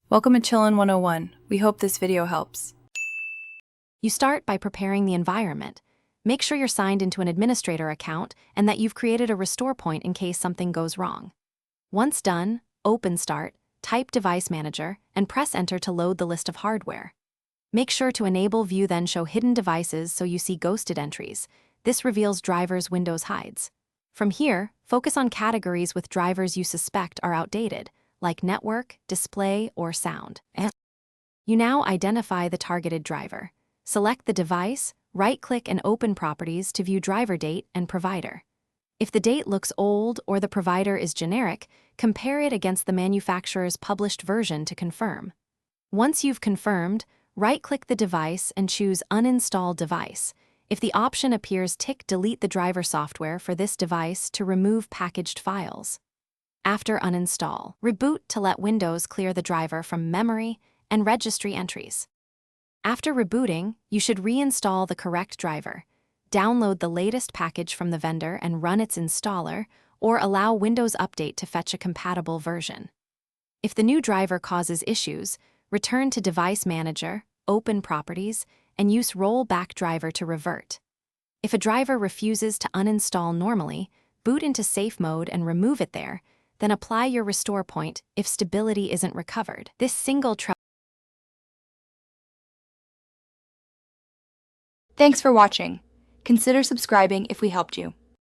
Welcome to Chillin' 101. We hope this video helps. You start by preparing the environment. Make sure you're signed into an administrator account and that you've created a restore point in case something goes wrong. Once done, open Start, type Device Manager, and press Enter to load the list of hardware. Make sure to enable View then show hidden devices so you see ghosted entries. This reveals drivers Windows hides. From here, focus on categories with drivers you suspect are outdated, like network, display, or sound. You now identify the targeted driver. Select the device, right-click and open Properties to view driver date and provider. If the date looks old or the provider is generic, compare it against the manufacturer's published version to confirm. Once you've confirmed, right-click the device and choose Uninstall Device. If the option appears, tick Delete the driver software for this device to remove packaged files. After uninstall, reboot to let Windows clear the driver from memory and registry entries. After rebooting, you should reinstall the correct driver, download the latest package from the vendor and run its installer, or allow Windows Update to fetch a compatible version. If the new driver causes issues, return to Device Manager, open Properties, and use Rollback driver to revert. If a driver refuses to uninstall normally, boot into safe mode and remove it there, then apply your restore point if stability isn't recovered. This single Thanks for watching. Consider subscribing if we helped you.